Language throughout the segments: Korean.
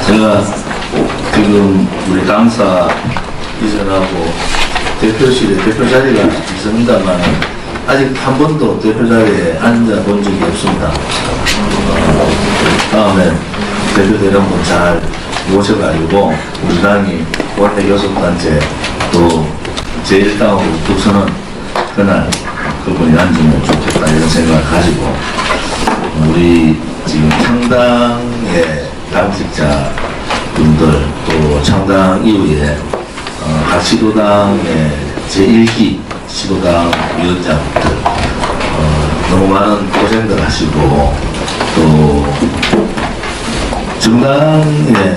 제가 지금 우리 당사 이전하고 대표실에 대표 자리가 있습니다만 아직 한 번도 대표 자리에 앉아 본 적이 없습니다. 다음에 대표 대령부 잘 모셔가지고 우리 당이 원내 6단체 또 제1당하고 우뚝서는 그날 그분이 앉으면 좋겠다 이런 생각을 가지고 우리 지금 창당의 당직자 분들 또 창당 이후에 각 시도당의 제1기 시도당 위원장들 너무 많은 고생들 하시고 또 정당에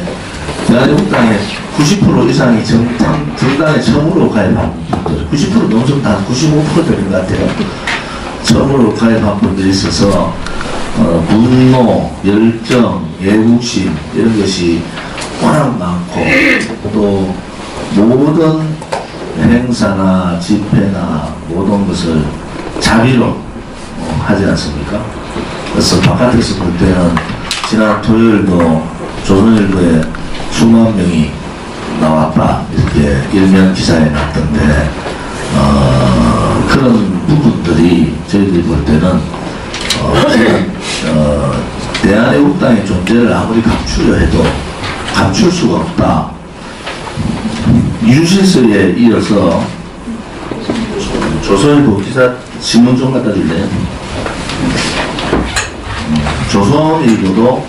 대한민국당의 90% 이상이 정당에 처음으로 가입한 분들 90% 넘습니다. 95% 되는 것 같아요. 처음으로 가입한 분들이 있어서 분노, 열정, 애국심 이런 것이 워낙 많고 또 모든 행사나 집회나 모든 것을 자비로 하지 않습니까? 그래서 바깥에서 볼 때는 지난 토요일도 조선일보에 수만 명이 나왔다 이렇게 일면 기사에 났던데 그런 부분들이 저희들이 볼 때는 대한애국당의 존재를 아무리 감추려 해도 감출 수가 없다. 유실서에 이어서 조선일보 기사 신문 좀 갖다 줄래요? 조선일보도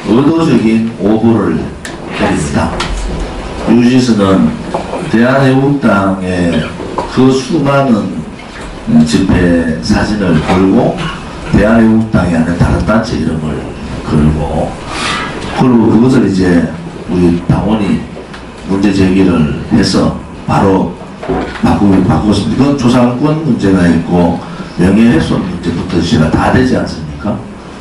의도적인 오보를 때립니다. 유실서는 대한애국당의 그 수많은 집회 사진을 걸고 대한애국당이 아닌 다른 단체 이름을 걸고 그리고 그것을 이제 우리 당원이 문제 제기를 해서 바로 바꾸었습니다. 이건 조상권 문제가 있고 명예훼손 문제부터 시가 다 되지 않습니까?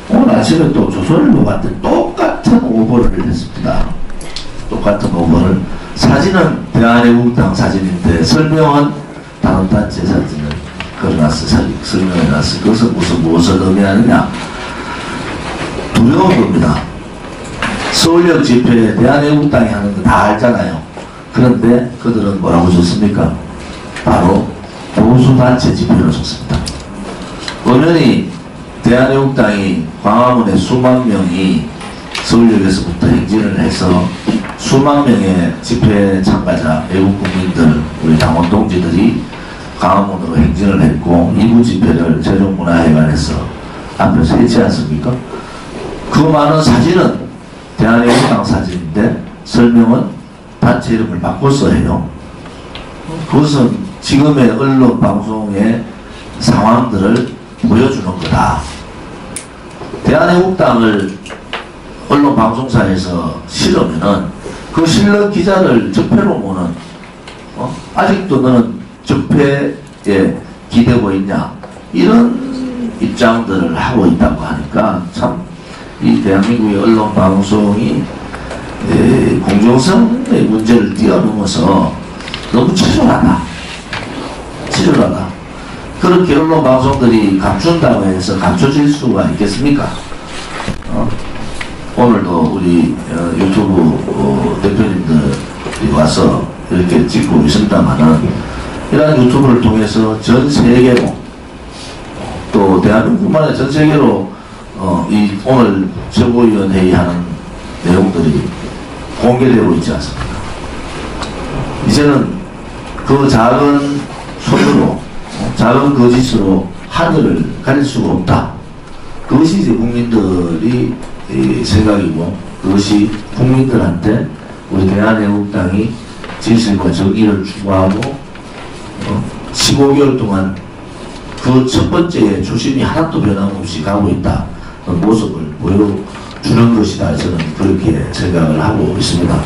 오늘 아침에 또 조선일보 같은 똑같은 오보를 했습니다. 똑같은 오보를 사진은 대한애국당 사진인데 설명은 다른 단체 사진을 걸어놨어 설명해놨어. 그것은 무엇을 의미하느냐? 두려운 겁니다. 서울역 집회에 대한애국당이 하는 거 다 알잖아요. 그런데 그들은 뭐라고 줬습니까? 바로 보수단체 집회로 줬습니다. 엄연히 대한애국당이 광화문에 수만 명이 서울역에서부터 행진을 해서 수만 명의 집회 참가자 애국국민들 우리 당원 동지들이 광화문으로 행진을 했고 이구 집회를 세종문화회관에서 앞에서 했지 않습니까? 그 많은 사진은 대한애국당 사진인데 설명은 단체 이름을 바꿔서 해요. 그것은 지금의 언론 방송의 상황들을 보여주는 거다. 대한애국당을 언론 방송사에서 실으면은 그 실는 기자를 적폐로 모는 아직도 너는 적폐에 기대고 있냐 이런 입장들을 하고 있다고 하니까 참 이 대한민국의 언론 방송이 공정성의 문제를 뛰어넘어서 너무 치졸하다. 치졸하다. 그렇게 언론 방송들이 감춘다고 해서 감춰질 수가 있겠습니까? 오늘도 우리 유튜브 대표님들이 와서 이렇게 찍고 있습니다만은 이러한 유튜브를 통해서 전 세계로 또 대한민국뿐만 아니라 전 세계로 이 오늘 최고위원회의 하는 내용들이 공개되고 있지 않습니까? 이제는 그 작은 손으로 작은 거짓으로 하늘을 가릴 수가 없다. 그것이 이제 국민들이 생각이고 그것이 국민들한테 우리 대한애국당이 진실과 정의를 추구하고 15개월 동안 그 첫 번째 초심이 하나도 변함없이 가고 있다. 그 모습을 보여주는 것이다. 저는 그렇게 생각을 하고 있습니다.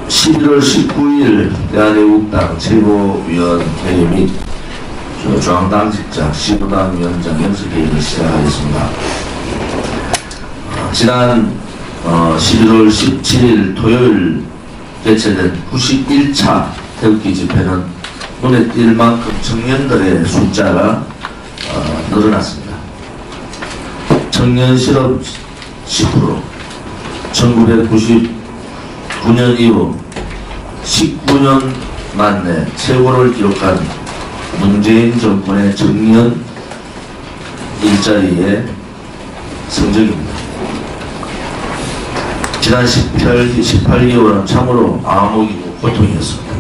11월 19일 대한애국당 최고위원회의 및 중앙당직자 시도당 위원장 연설회의를 시작하겠습니다. 지난 11월 17일 토요일 개최된 91차 태극기 집회는 눈에 띌 만큼 청년들의 숫자가 늘어났습니다. 청년 실업 10%, 1999년 이후 19년 만에 최고를 기록한 문재인 정권의 청년 일자리의 성적입니다. 지난 18개월은 참으로 암흑이고 고통이었습니다.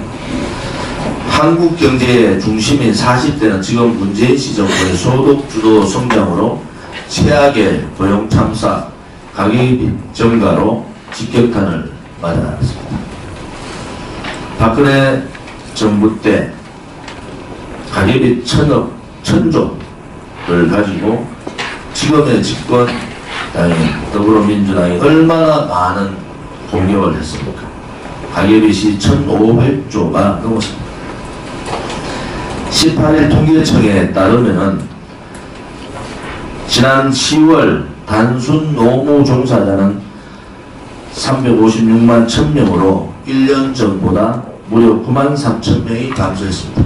한국 경제의 중심인 40대는 지금 문재인 시 정부의 소득주도 성장으로 최악의 고용 참사, 가계비 증가로 직격탄을 맞아왔습니다. 박근혜 정부 때 가계비 1000조를 가지고 지금의 집권 당인 더불어민주당이 얼마나 많은 공격을 했습니까? 가계빚이 1500조가 넘었습니다. 18일 통계청에 따르면은 지난 10월 단순 노무 종사자는 356만 1000명으로 1년 전보다 무려 9만 3,000명이 감소했습니다.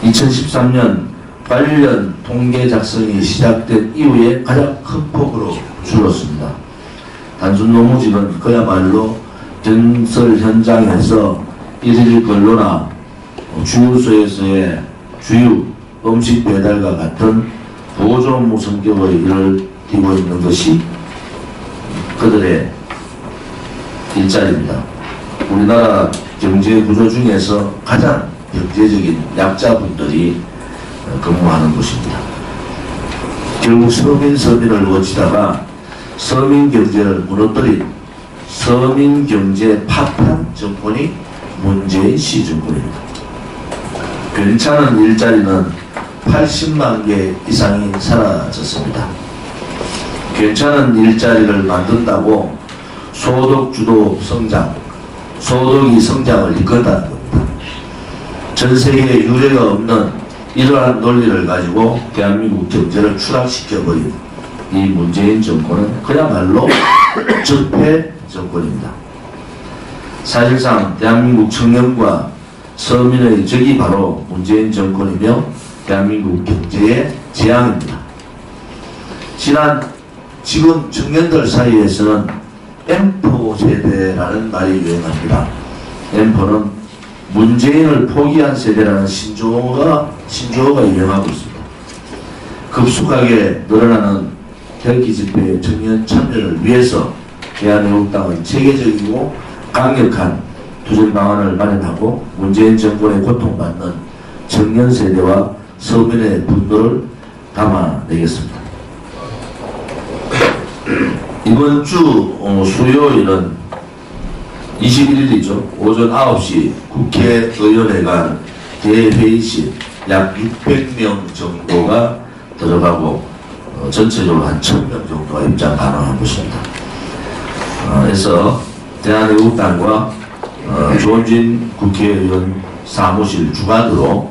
2013년 관련 통계 작성이 시작된 이후에 가장 큰 폭으로 줄었습니다. 단순 노무직은 그야말로 건설 현장에서 일일 근로나 주유소에서의 주유, 음식 배달과 같은 보조 업무 성격의 일을 띄고 있는 것이 그들의 일자리입니다. 우리나라 경제 구조 중에서 가장 경제적인 약자분들이 근무하는 곳입니다. 결국 서민을 거치다가 서민 경제를 무너뜨린 서민 경제 파탄 정권이 문재인 시 정권입니다. 괜찮은 일자리는 80만 개 이상이 사라졌습니다. 괜찮은 일자리를 만든다고 소득주도 성장, 소득이 성장을 이끌었다는 겁니다. 전 세계에 유례가 없는 이러한 논리를 가지고 대한민국 경제를 추락시켜버린 이 문재인 정권은 그야말로 적폐 정권입니다. 사실상 대한민국 청년과 서민의 적이 바로 문재인 정권이며 대한민국 경제의 재앙입니다. 지금 청년들 사이에서는 엠포 세대라는 말이 유행합니다. 엠포는 문재인을 포기한 세대라는 신조어가 유행하고 있습니다. 급속하게 늘어나는 대기 집회의 청년 참여를 위해서 대한애국당은 체계적이고 강력한 투쟁 방안을 마련하고 문재인 정권에 고통받는 청년 세대와 서민의 분노를 담아내겠습니다. 이번 주 수요일은 21일이죠. 오전 9시 국회의원회관 대회의실 약 600명 정도가 들어가고 전체적으로 한 1000명 정도가 입장 가능한 곳입니다. 그래서 대한애국당과 조원진 국회의원 사무실 주관으로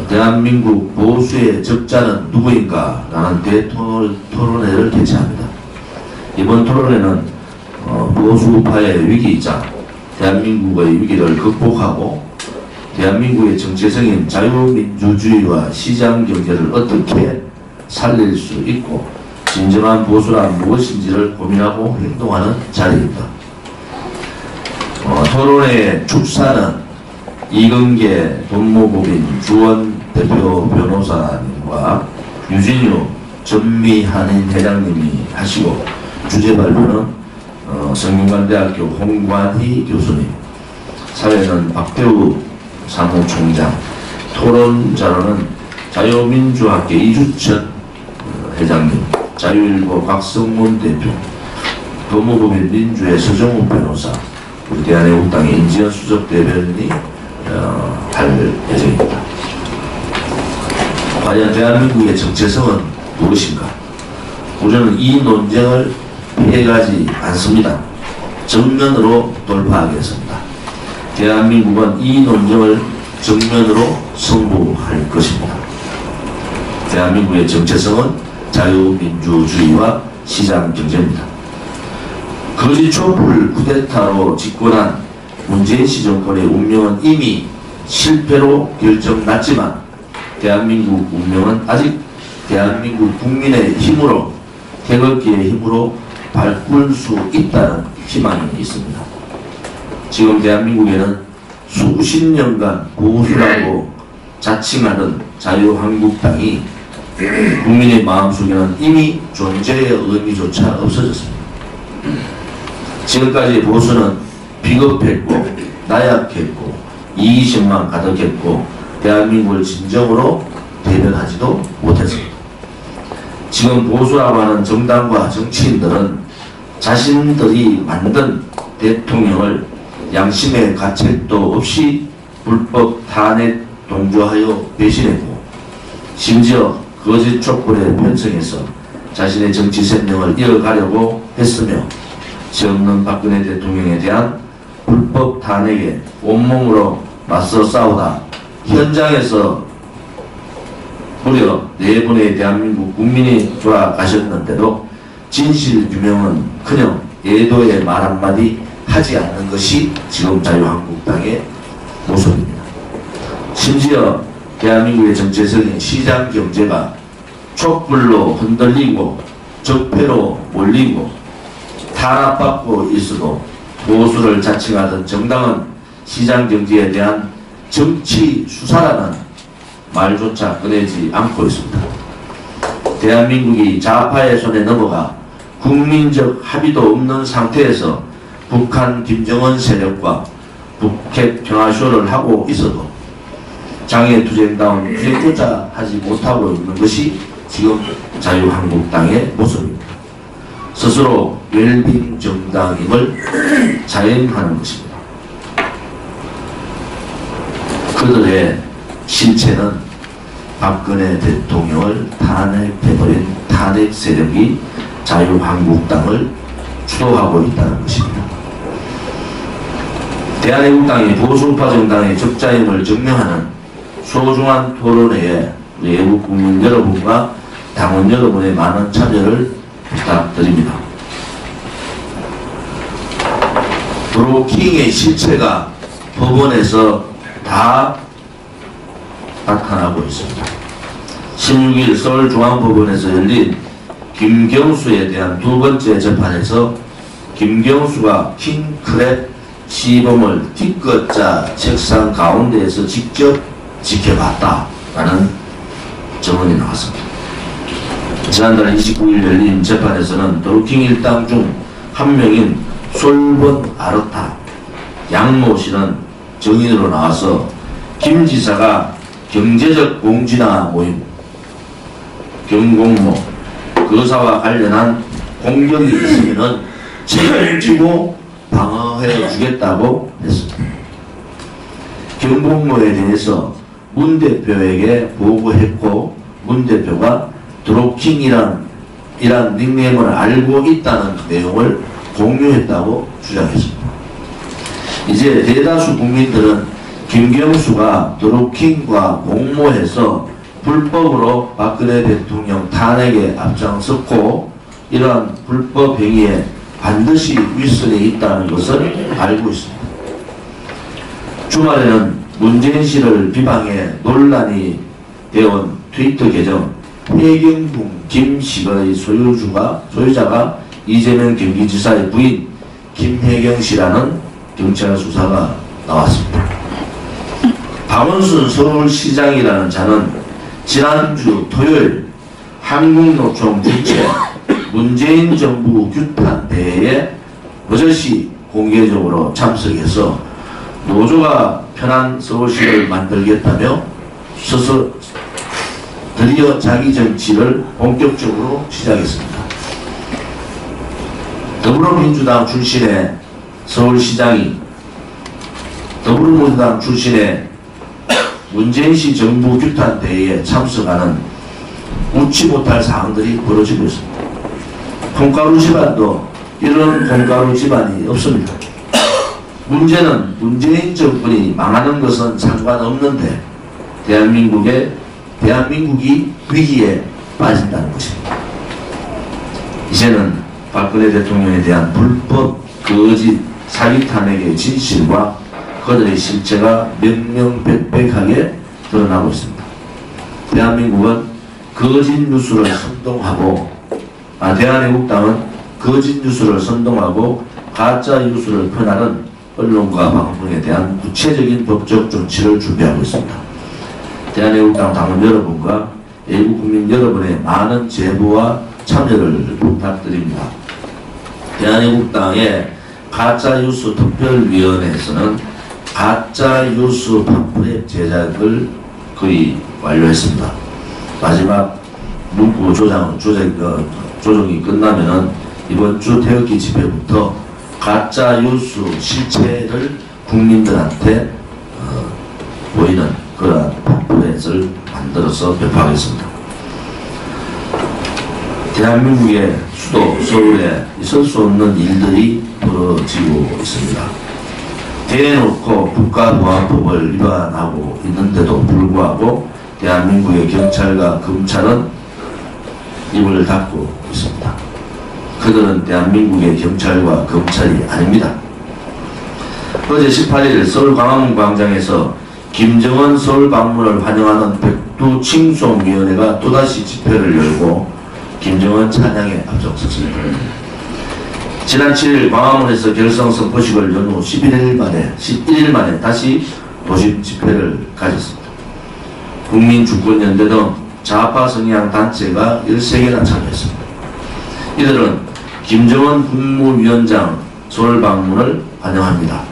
대한민국 보수의 적자는 누구인가 라는 대토론회를 개최합니다. 이번 토론회는 보수파의 위기이자 대한민국의 위기를 극복하고 대한민국의 정체성인 자유민주주의와 시장경제를 어떻게 살릴 수 있고 진정한 보수란 무엇인지를 고민하고 행동하는 자리입니다. 토론회의 축사는 이근계 법무법인 주원 대표 변호사님과 유진유 전미한인 회장님이 하시고 주제 발표는 성균관대학교 홍관희 교수님, 사회는 박태우 사무총장, 토론자로는 자유민주학계 이주천 회장님, 자유일보 박성문 대표, 법무법인 민주의 서정우 변호사, 우리 대한애국당의 인지연 수석 대변인이 할 예정입니다. 과연 대한민국의 정체성은 무엇인가? 우리는 이 논쟁을 피해가지 않습니다. 정면으로 돌파하겠습니다. 대한민국은 이 논쟁을 정면으로 승부할 것입니다. 대한민국의 정체성은 자유민주주의와 시장경제입니다. 거짓 촛불 쿠데타로 집권한 문재인 시 정권의 운명은 이미 실패로 결정났지만 대한민국 운명은 아직 대한민국 국민의 힘으로, 태극기의 힘으로 바꿀 수 있다는 희망이 있습니다. 지금 대한민국에는 수십 년간 보수라고 자칭하던 자유한국당이 국민의 마음속에는 이미 존재의 의미조차 없어졌습니다. 지금까지 보수는 비겁했고 나약했고 이기심만 가득했고 대한민국을 진정으로 대변하지도 못했습니다. 지금 보수라고 하는 정당과 정치인들은 자신들이 만든 대통령을 양심의 가책도 없이 불법 탄핵 동조하여 배신했고 심지어 거짓 촛불에 편성해서 자신의 정치 생명을 이어가려고 했으며 죄 없는 박근혜 대통령에 대한 불법 탄핵에 온몸으로 맞서 싸우다 현장에서 무려 4분의 대한민국 국민이 돌아가셨는데도 진실 규명은 그냥 애도의 말 한마디 하지 않는 것이 지금 자유한국당의 모습입니다. 심지어 대한민국의 정체적인 시장 경제가 촛불로 흔들리고 적폐로 몰리고 탄압받고 있어도 보수를 자칭하던 정당은 시장 경제에 대한 정치 수사라는 말조차 꺼내지 않고 있습니다. 대한민국이 좌파의 손에 넘어가 국민적 합의도 없는 상태에서 북한 김정은 세력과 북핵 평화쇼를 하고 있어도 장애투쟁다운 투쟁조차 하지 못하고 있는 것이 지금 자유한국당의 모습입니다. 스스로 웰빙 정당임을 자행하는 것입니다. 그들의 실체는 박근혜 대통령을 탄핵해버린 탄핵 세력이 자유한국당을 주도하고 있다는 것입니다. 대한애국당이 보수우파 정당의 적자임을 증명하는 소중한 토론회에 외국 국민 여러분과 당원 여러분의 많은 참여를 부탁드립니다. 드루킹의 실체가 법원에서 다 나타나고 있습니다. 16일 서울중앙법원에서 열린 김경수에 대한 두 번째 재판에서 김경수가 킹크랩 시범을 뒤끝자 책상 가운데에서 직접 지켜봤다라는 증언이 나왔습니다. 지난달 29일 열린 재판에서는 드루킹 일당 중 한 명인 솔본 아르타 양모 씨는 증인으로 나와서 김 지사가 경제적 공진화 모임, 경공모, 거사와 관련한 공격이 있으면 책임지고 방어해 주겠다고 했습니다. 경공모에 대해서 문 대표에게 보고했고 문 대표가 드루킹이란 닉네임을 알고 있다는 내용을 공유했다고 주장했습니다. 이제 대다수 국민들은 김경수가 드루킹과 공모해서 불법으로 박근혜 대통령 탄핵에 앞장섰고 이러한 불법 행위에 반드시 윗선에 있다는 것을 알고 있습니다. 주말에는 문재인 씨를 비방해 논란이 되어온 트위터 계정 해경궁 김씨의 소유자가 이재명 경기지사의 부인 김혜경 씨라는 경찰 수사가 나왔습니다. 박원순 서울시장이라는 자는 지난주 토요일 한국노총 주최 문재인 정부 규탄 대회에 버젓이 공개적으로 참석해서 노조가 편한 서울시를 만들겠다며 스스로 드디어 자기 정치를 본격적으로 시작했습니다. 더불어민주당 출신의 서울시장이 더불어민주당 출신의 문재인시 정부 규탄 대회에 참석하는 웃지 못할 사항들이 벌어지고 있습니다. 콩가루 집안도 이런 콩가루 집안이 없습니다. 문제는 문재인 정권이 망하는 것은 상관없는데 대한민국이 위기에 빠진다는 것입니다. 이제는 박근혜 대통령에 대한 불법 거짓 사기 탄핵의 진실과 그들의 실체가 명명백백하게 드러나고 있습니다. 대한민국은 거짓 뉴스를 선동하고 대한애국당은 거짓 뉴스를 선동하고 가짜 뉴스를 퍼나른 언론과 방송에 대한 구체적인 법적 조치를 준비하고 있습니다. 대한애국당 당원 여러분과 애국 국민 여러분의 많은 제보와 참여를 부탁드립니다. 대한애국당의 가짜뉴스 특별위원회에서는 가짜뉴스 팜플렛 제작을 거의 완료했습니다. 마지막 문구 조정이 끝나면은 이번 주 태극기 집회부터 가짜뉴스 실체를 국민들한테 보이는 그런 팜플렛을 만들어서 배포하겠습니다. 대한민국의 수도 서울에 있을 수 없는 일들이 벌어지고 있습니다. 대놓고 국가보안법을 위반하고 있는데도 불구하고 대한민국의 경찰과 검찰은 입을 닫고 있습니다. 그들은 대한민국의 경찰과 검찰이 아닙니다. 어제 18일 서울광화문 광장에서 김정은 서울 방문을 환영하는 백두칭송위원회가 또다시 집회를 열고 김정은 찬양에 앞장섰습니다. 지난 7일 광화문에서 결성 선포식을 연후 11일 만에 다시 도심 집회를 가졌습니다. 국민주권연대 등 좌파 성향 단체가 13개나 참여했습니다. 이들은 김정은 국무위원장 서울 방문을 환영합니다.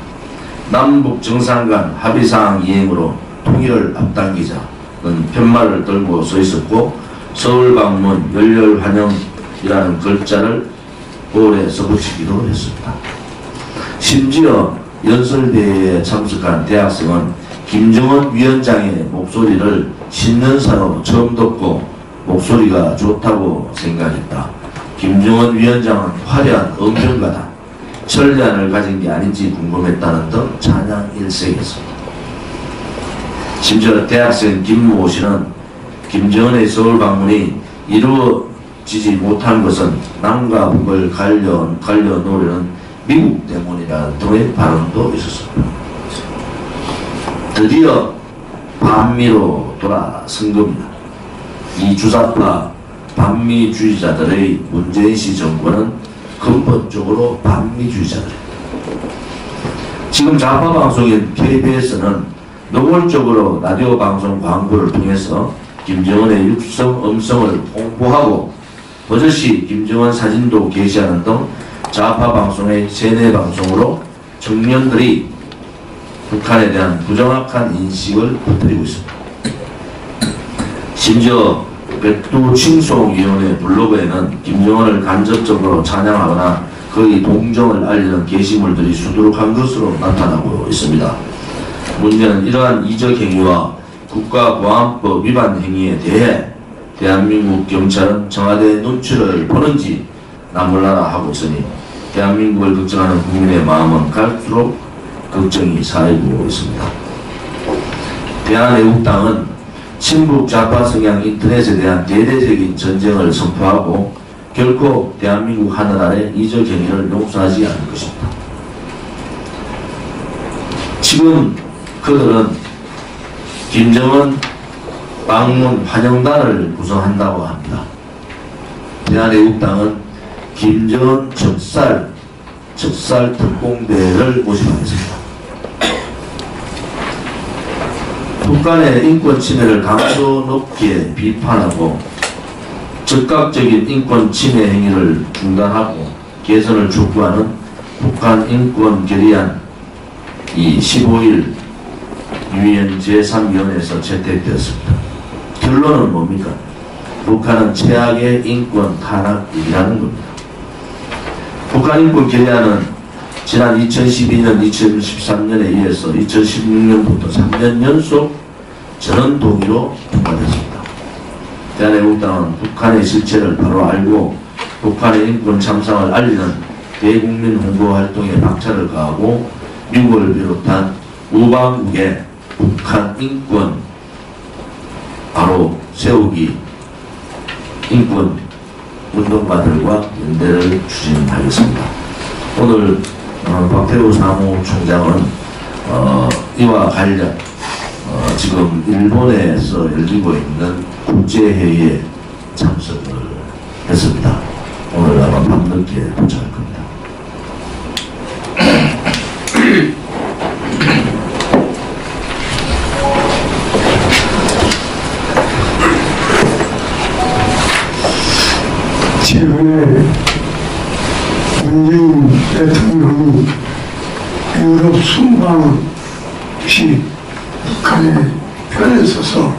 남북 정상 간 합의사항 이행으로 통일을 앞당기자는 편말을 들고 서 있었고 서울 방문 열렬 환영이라는 글자를 볼에 써붙이기도 했습니다. 심지어 연설대회에 참석한 대학생은 김정은 위원장의 목소리를 신년사로 처음 듣고 목소리가 좋다고 생각했다. 김정은 위원장은 화려한 음정가다. 천리안을 가진 게 아닌지 궁금했다는 등 찬양 일색이었습니다. 심지어 대학생 김모 씨는 김정은의 서울 방문이 이루어지지 못한 것은 남과 북을 갈려놓으려는 미국 때문이라는 등의 발언도 있었습니다. 드디어 반미로 돌아선 겁니다. 이 주사파 반미주의자들의 문재인시 정권은 근본적으로 반미주의자들입니다. 지금 좌파 방송인 KBS는 노골적으로 라디오 방송 광고를 통해서 김정은의 육성, 음성을 홍보하고 버젓이 김정은 사진도 게시하는 등 좌파 방송의 세뇌 방송으로 청년들이 북한에 대한 부정확한 인식을 퍼뜨리고 있습니다. 심지어 백두칭송위원회 블로그에는 김정은을 간접적으로 찬양하거나 거의 동정을 알리는 게시물들이 수두룩한 것으로 나타나고 있습니다. 문제는 이러한 이적 행위와 국가보안법 위반 행위에 대해 대한민국 경찰은 청와대 눈치를 보는지 나몰라라 하고 있으니 대한민국을 걱정하는 국민의 마음은 갈수록 걱정이 쌓이고 있습니다. 대한애국당은 친북 좌파 성향 인터넷에 대한 대대적인 전쟁을 선포하고 결코 대한민국 하늘 아래 이적 행위를 용서하지 않을 것입니다. 지금 그들은 김정은 방문 환영단을 구성한다고 합니다. 대한애국당은 김정은 적살 특공대를 모집하겠습니다. 북한의 인권 침해를 감도 높게 비판하고 즉각적인 인권 침해 행위를 중단하고 개선을 촉구하는 북한 인권 결의안이 15일 유엔 제3위원회에서 채택되었습니다. 결론은 뭡니까? 북한은 최악의 인권 탄압이라는 겁니다. 북한 인권 결의안은 지난 2012년, 2013년에 이어서 2016년부터 3년 연속 전원 동의로 통과됐습니다. 대한애국당은 북한의 실체를 바로 알고 북한의 인권 참상을 알리는 대국민 홍보 활동에 박차를 가하고 미국을 비롯한 우방국의 북한 인권 바로 세우기 인권 운동가들과 연대를 추진하겠습니다. 오늘 박태우 사무총장은 이와 관련 지금 일본에서 열리고 있는 국제회의에 그렇게 도착할 겁니다. 최근에 문재인 대통령이 유럽 순방 시 북한의 편에 서서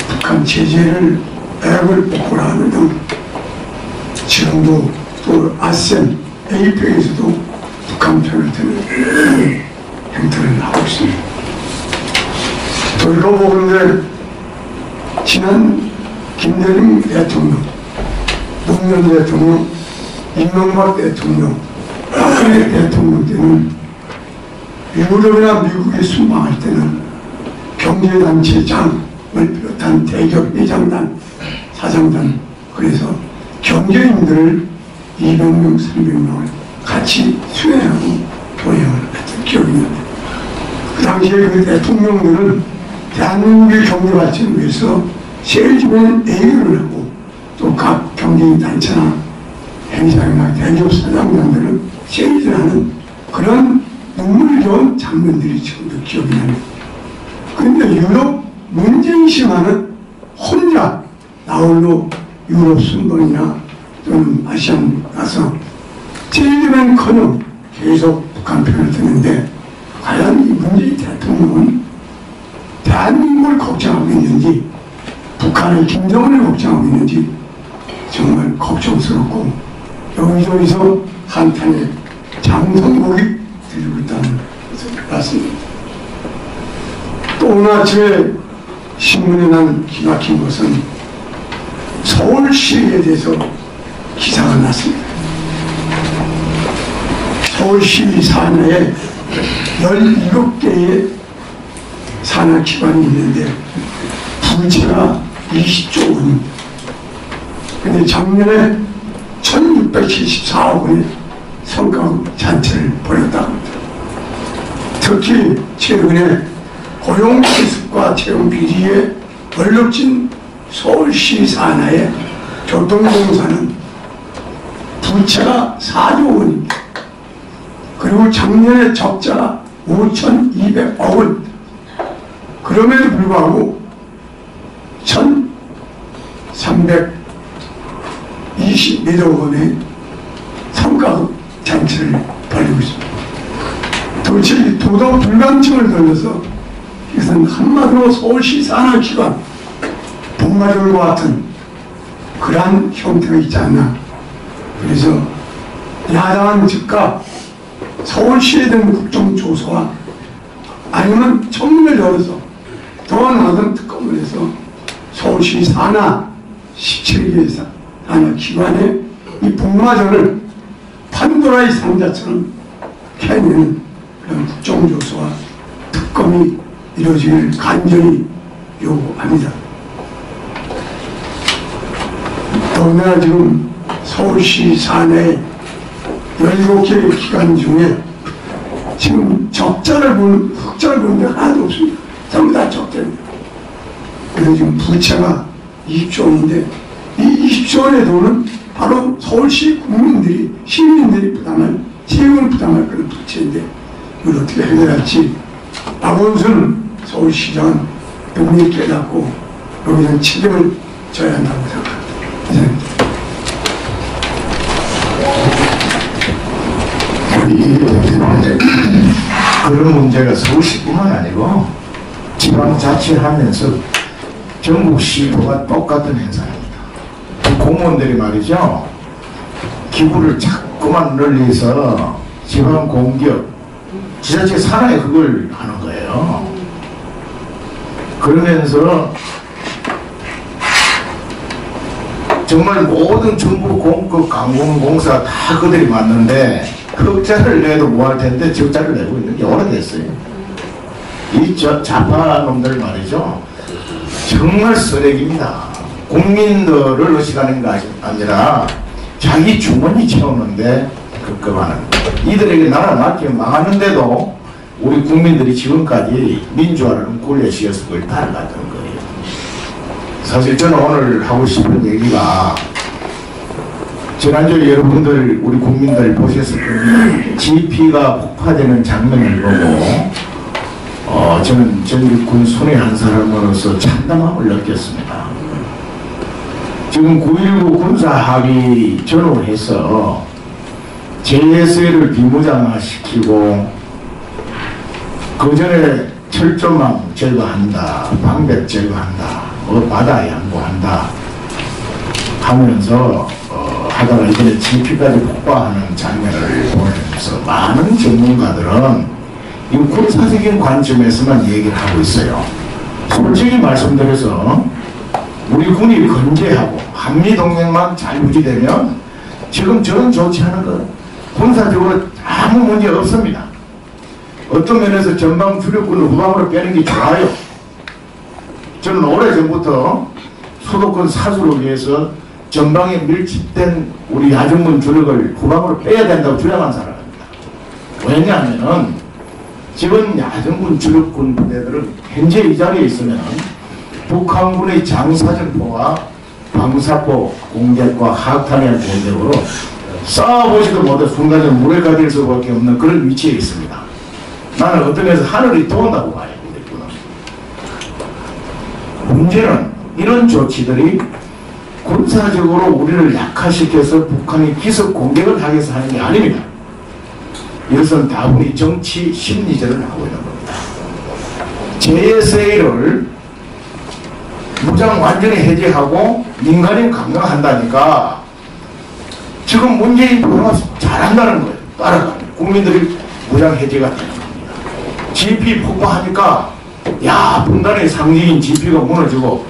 북한 제재를 액을 복구하는 등 지금도 또 아셈, APEC에서도 북한 편을 드는 행태를 하고 있습니다. 돌아보건대 지난 김대중 대통령, 노무현 대통령, 이명박 대통령, 박근혜 대통령 때는 유럽이나 미국에 순방할 때는 경제단체장을 비롯한 대기업 회장단, 사장단, 그래서 경제인들을 200명, 300명을 같이 수행하고 동행을 했던 기억이 있는데, 그 당시에 그 대통령들은 대한민국의 경제 발전을 위해서 세일즈맨 A를 하고 또 각 경제인 단체나 행사나 대기업 사장단들은 세일즈를 하는 그런 눈물겨운 장면들이 지금도 기억이 납니다. 그런데 유럽 문재인 씨만은 혼자 나홀로 유럽 순방이나 또는 아시안 가서 세일즈맨커녕 계속 북한 편을 드는데, 과연 이 문재인 대통령은 대한민국을 걱정하고 있는지 북한의 김정은을 걱정하고 있는지 정말 걱정스럽고 여기저기서 한탄의 장성복이 들리고 있다는 것을 봤습니다. 또 오늘 아침에 신문에 난 기막힌 것은 서울시에 대해서 기사가 났습니다. 서울시 산하에 17개의 산하기관이 있는데 부채가 20조 원입니다. 근데 작년에 1674억 원의 성과급 잔치를 벌였다고 합니다. 특히 최근에 고용기습과 채용비리에 얼룩진 서울시 산하의 교통공사는 부채가 4조 원입니다. 그리고 작년에 적자가 5,200억 원. 그럼에도 불구하고 1,320억 원의 성과급 잔치를 벌이고 있습니다. 도대체 이 도덕 불감증을 돌려서 이것은 한마디로 서울시 산하기관 복마절과 같은 그러한 형태가 있지 않나. 그래서 야당은 즉각 서울시에 대한 국정조사와 아니면 청문회를 열어서 더 나은 특검을 해서 서울시 산하 17개 산하 기관의 이 복마전을 판도라의 상자처럼 캐내는 그런 국정조사와 특검이 이루어지기를 간절히 요구합니다. 더구나 지금 서울시 산하의 17개의 기관 중에 지금 적자를 보는, 흑자를 보는 데 하나도 없습니다. 전부 다 적자입니다. 그래서 지금 부채가 20조 원인데 이 20조 원의 돈은 바로 서울시 국민들이, 시민들이 부담할, 세금을 부담할 그런 부채인데 이걸 어떻게 해결할지 박원순 서울시장은 분명히 깨닫고 여기서 책임을 져야 한다고 생각합니다. 그런 문제가 서울시뿐만 아니고 지방자치하면서 전국 시도가 똑같은 행사입니다. 공무원들이 말이죠, 기부를 자꾸만 늘려서 지방 공기업, 지자체 산하에 그걸 하는 거예요. 그러면서 정말 모든 정부 공급 강공공사 다 그들이 맞는데 흑자를 내도 뭐할 텐데 적자를 내고 있는 게 오래됐어요. 이 좌파 놈들 말이죠, 정말 쓰레기입니다. 국민들을 의식하는 게 아니라 자기 주머니 채우는데 급급하는, 이들에게 나라 맡기면 망하는데도 우리 국민들이 지금까지 민주화를 굴려시켜서 그걸 따라갔던 거예요. 사실 저는 오늘 하고 싶은 얘기가 지난주에 여러분들 우리 국민들 보셨을 겁니다. GP가 폭파되는 장면을 보고 저는 전국군 손해 한 사람으로서 참담함을 느꼈습니다. 지금 9.19 군사합의 전후해서 JSA를 비무장화시키고 그 전에 철조망 제거한다, 방백 제거한다, 바다 양보한다 하면서 하다가 이번에 GP까지 폭파하는 장면을 보면서 많은 전문가들은 이 군사적인 관점에서만 얘기를 하고 있어요. 솔직히 말씀드려서 우리 군이 건재하고 한미동맹만 잘 유지되면 지금 저는 좋지 않은 것 군사적으로 아무 문제 없습니다. 어떤 면에서 전방 주력군을 후방으로 빼는 게 좋아요. 저는 오래전부터 수도권 사수를 위해서 전방에 밀집된 우리 야전군 주력을 후방으로 빼야 된다고 주장한 사람입니다. 왜냐하면 지금 야전군 주력군 부대들은 현재 이 자리에 있으면 북한군의 장사정포와 방사포 공격과 하탄의 공격으로 싸워보지도 못해 순간적으로 물에 가될 수밖에 없는 그런 위치에 있습니다. 나는 어떤 면에서 하늘이 도운다고 봐요. 문제는 이런 조치들이 군사적으로 우리를 약화시켜서 북한이 기습 공격을 하기 위해서 하는 게 아닙니다. 이것은 다분히 정치 심리전을 하고 있는 겁니다. JSA를 무장 완전히 해제하고 민간인 강경한다니까 지금 문재인 정부가 잘한다는 거예요. 따라가는 국민들이 무장 해제가 되는 겁니다. GP 폭파하니까 야 분단의 상징인 GP가 무너지고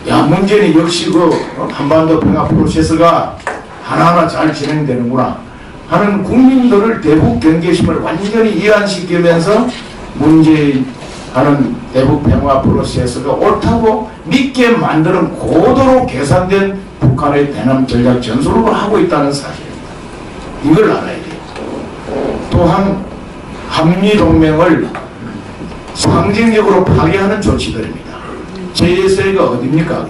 야 문재인이 역시 그 한반도 평화 프로세스가 하나하나 잘 진행되는구나 하는 국민들을 대북 경계심을 완전히 이완시키면서 문재인 하는 대북 평화 프로세스가 옳다고 믿게 만드는 고도로 계산된 북한의 대남 전략 전술을 하고 있다는 사실입니다. 이걸 알아야 돼요. 또한 한미동맹을 상징적으로 파괴하는 조치들입니다. JSA가 어딥니까?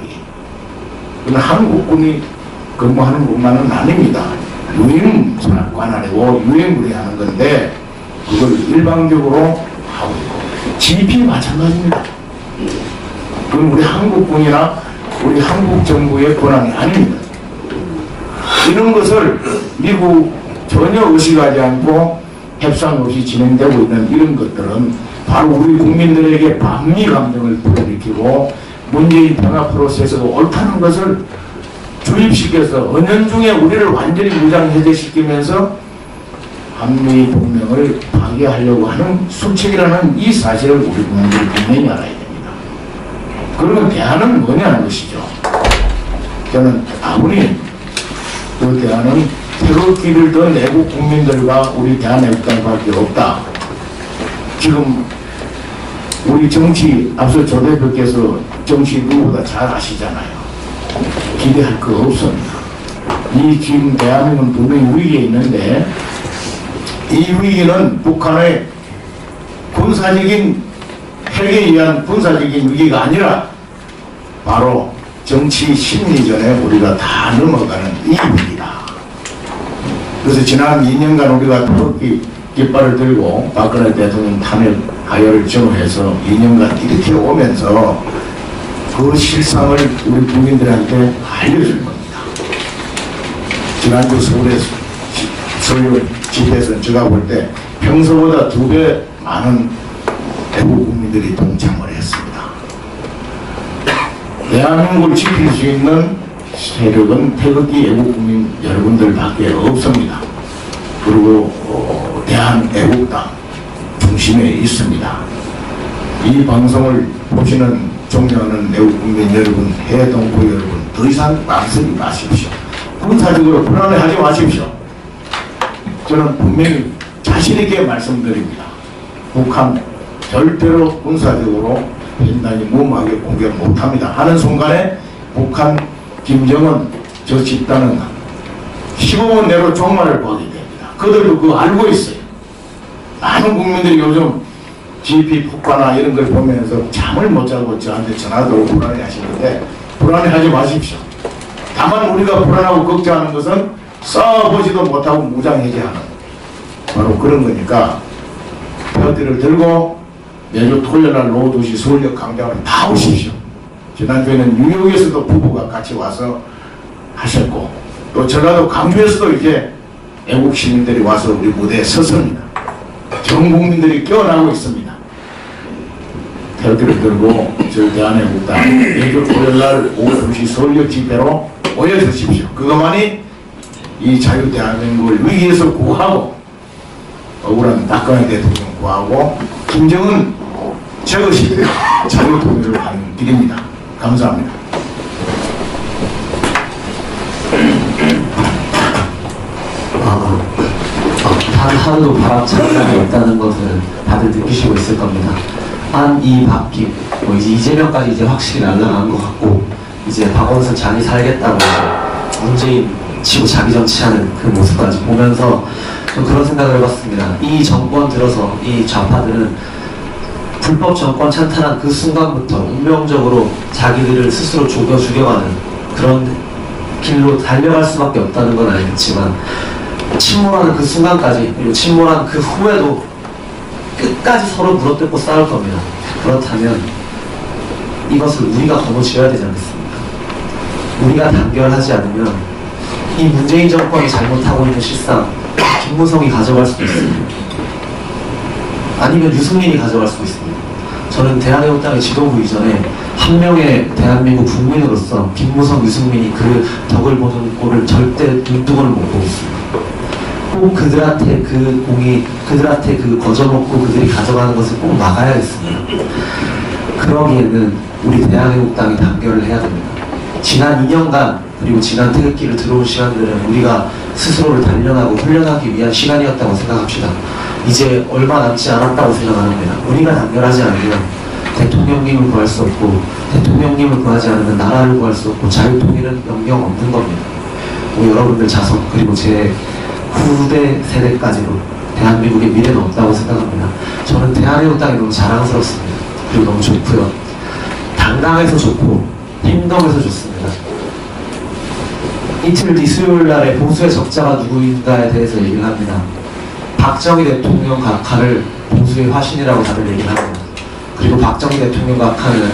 그건 한국군이 근무하는 것만은 아닙니다. 유엔 관할이고 유엔군이 하는 건데 그걸 일방적으로 하고 있고 GP 마찬가지입니다. 그건 우리 한국군이나 우리 한국 정부의 권한이 아닙니다. 이런 것을 미국 전혀 의식하지 않고 협상 없이 진행되고 있는 이런 것들은 바로 우리 국민들에게 반미 감정을 불러일으키고 문재인 평화 프로세스가 옳다는 것을 주입시켜서 은연중에 우리를 완전히 무장 해제시키면서 한미 동맹을 파괴하려고 하는 수책이라는 이 사실을 우리 국민들이 분명히 알아야 됩니다. 그러면 대안은 뭐냐는 것이죠. 저는 아무리 그 대안은 태극기를 든 애국 국민들과 우리 대한애국당밖에 없다. 지금 우리 정치 앞서 조 대표께서 정치 누구보다 잘 아시잖아요. 기대할 거 없습니다. 이 지금 대한민국은 분명히 위기에 있는데 이 위기는 북한의 군사적인 핵에 의한 군사적인 위기가 아니라 바로 정치 심리전에 우리가 다 넘어가는 이 위기다. 그래서 지난 2년간 우리가 태극기 깃발을 들고 박근혜 대통령 탄핵 하야를 전후해서 2년간 이렇게 오면서 그 실상을 우리 국민들한테 알려줄 겁니다. 지난주 서울에서 서울 집회에서 제가 볼 때 평소보다 2배 많은 애국 국민들이 동참을 했습니다. 대한민국을 지킬 수 있는 세력은 태극기 애국 국민 여러분들밖에 없습니다. 그리고 대한애국당 중심에 있습니다. 이 방송을 보시는 존경하는 애국 국민 여러분, 해동포 여러분, 더 이상 망설이지 마십시오. 군사적으로 불안해하지 마십시오. 저는 분명히 자신있게 말씀드립니다. 북한 절대로 군사적으로 빈단히 무모하게 공격 못합니다. 하는 순간에 북한 김정은 저 집단은 15분 내로 종말을 보게 됩니다. 그들도 그거 알고 있어요. 많은 국민들이 요즘 GP 폭파나 이런 걸 보면서 잠을 못 자고 저한테 전화도 오고 불안해 하시는데 불안해하지 마십시오. 다만 우리가 불안하고 걱정하는 것은 싸워보지도 못하고 무장해제하는 바로 그런 거니까 뼈대를 들고 매주 토요일날 오후 2시 서울역 광장을 다 오십시오. 지난주에는 뉴욕에서도 부부가 같이 와서 하셨고 또 전라도 강주에서도 이렇게 애국 시민들이 와서 우리 무대에 섰습니다. 전 국민들이 깨어나고 있습니다. 뼈대를 들고 저희 대한애국당 매주 토요일날 오후 2시 서울역 집회로 모여주십시오. 그것만이 이 자유대한민국을 위기에서 구하고 억울한 박근혜 대통령 구하고 김정은 저것이 자유통일을 가는 길입니다. 감사합니다. 단 하루도 바람찬이 없다는 것을 다들 느끼시고 있을 겁니다. 이 바뀜, 이제 이재명까지 이제 확실히 날아간 것 같고, 이제 박원순 자기 살겠다고 문재인 치고 자기 정치하는 그 모습까지 보면서 좀 그런 생각을 해봤습니다. 이 정권 들어서 이 좌파들은 불법 정권 찬탈한 그 순간부터 운명적으로 자기들을 스스로 죽여가는 그런 길로 달려갈 수밖에 없다는 건 알겠지만, 침몰하는 그 순간까지, 그리고 침몰한 그 후에도 끝까지 서로 물어뜯고 싸울 겁니다. 그렇다면 이것을 우리가 거머쥐어야 되지 않겠습니까? 우리가 단결하지 않으면 이 문재인 정권이 잘못하고 있는 실상 김무성이 가져갈 수도 있습니다. 아니면 유승민이 가져갈 수도 있습니다. 저는 대한애국당의 지도부 이전에 한 명의 대한민국 국민으로서 김무성, 유승민이 그 덕을 보는 꼴을 절대 눈뜨고는 못 보겠습니다. 꼭 그들한테 그 공이, 그들한테 그 거저먹고 그들이 가져가는 것을 꼭 막아야겠습니다. 그러기에는 우리 대한애국당이 단결을 해야 됩니다. 지난 2년간 그리고 지난 태극기를 들어온 시간들은 우리가 스스로를 단련하고 훈련하기 위한 시간이었다고 생각합시다. 이제 얼마 남지 않았다고 생각합니다. 우리가 단결하지 않으면 대통령님을 구할 수 없고, 대통령님을 구하지 않으면 나라를 구할 수 없고, 자유통일은 영영 없는 겁니다. 여러분들 자손 그리고 제 후대 세대까지도 대한민국의 미래는 없다고 생각합니다. 저는 대한애국당이 너무 자랑스럽습니다. 그리고 너무 좋고요. 당당해서 좋고 행동해서 좋습니다. 이틀 뒤 수요일날에 보수의 적자가 누구인가에 대해서 얘기를 합니다. 박정희 대통령 각하를 보수의 화신이라고 다들 얘기를 합니다. 그리고 박정희 대통령 각하는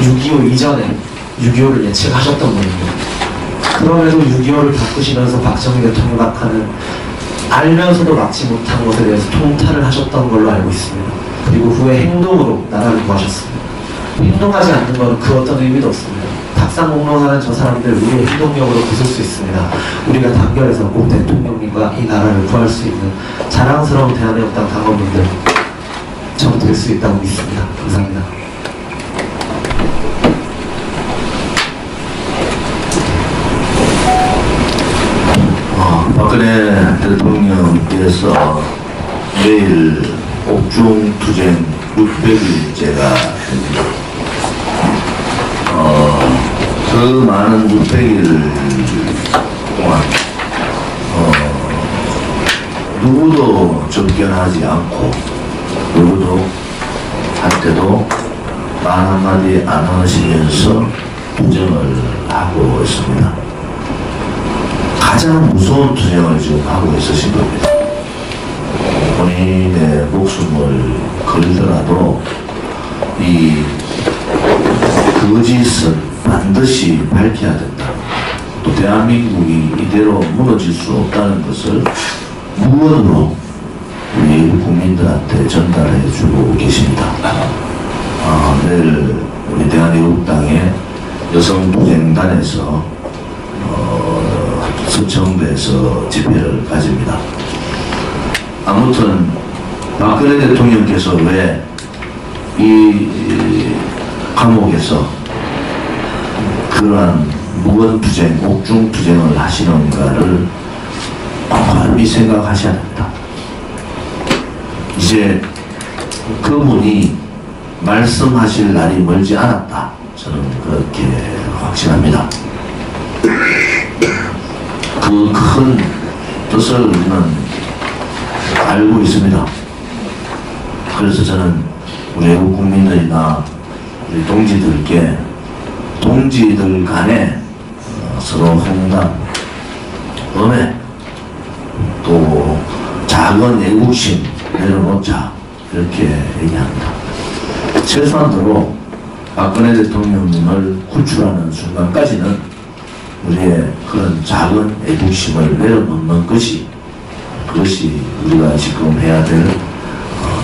6.25 이전에 6.25를 예측하셨던 분입니다. 그럼에도 6.25를 겪으시면서 박정희 대통령 각하는 알면서도 막지 못한 것에 대해서 통탄을 하셨던 걸로 알고 있습니다. 그리고 후에 행동으로 나라를 구하셨습니다. 행동하지 않는 것은 그 어떤 의미도 없습니다. 탁상공론하는 저 사람들 우리의 행동력으로 부술 수 있습니다. 우리가 단결해서 꼭 대통령님과 이 나라를 구할 수 있는 자랑스러운 대한애국당 당원분들 전 될 수 있다고 믿습니다. 감사합니다. 박근혜 대통령께서 내일 옥중투쟁 600일째가 됩니다. 그 많은 600일 동안 누구도 접견하지 않고 누구도 한때도 말 한마디 안 하시면서 투쟁을 하고 있습니다. 가장 무서운 투쟁을 지금 하고 있으신 겁니다. 본인의 목숨을 걸더라도 이 거짓은 반드시 밝혀야 된다. 또 대한민국이 이대로 무너질 수 없다는 것을 무언으로 우리 국민들한테 전달해 주고 계십니다. 내일 우리 대한애국당의 여성투쟁단에서 서청대에서 집회를 가집니다. 아무튼 박근혜 대통령께서 왜 이 감옥에서 그러한 무건투쟁, 옥중투쟁을 하시는가를 곰곰이 생각하셔야 됩니다. 이제 그분이 말씀하실 날이 멀지 않았다. 저는 그렇게 확신합니다. 그 큰 뜻을 우리는 알고 있습니다. 그래서 저는 우리 외국 국민들이나 우리 동지들 간에 서로 홍당 음해, 또 작은 애국심 내려놓자, 이렇게 얘기합니다. 최소한도로 박근혜 대통령님을 구출하는 순간까지는 우리의 그런 작은 애국심을 내려놓는 것이, 그것이 우리가 지금 해야 될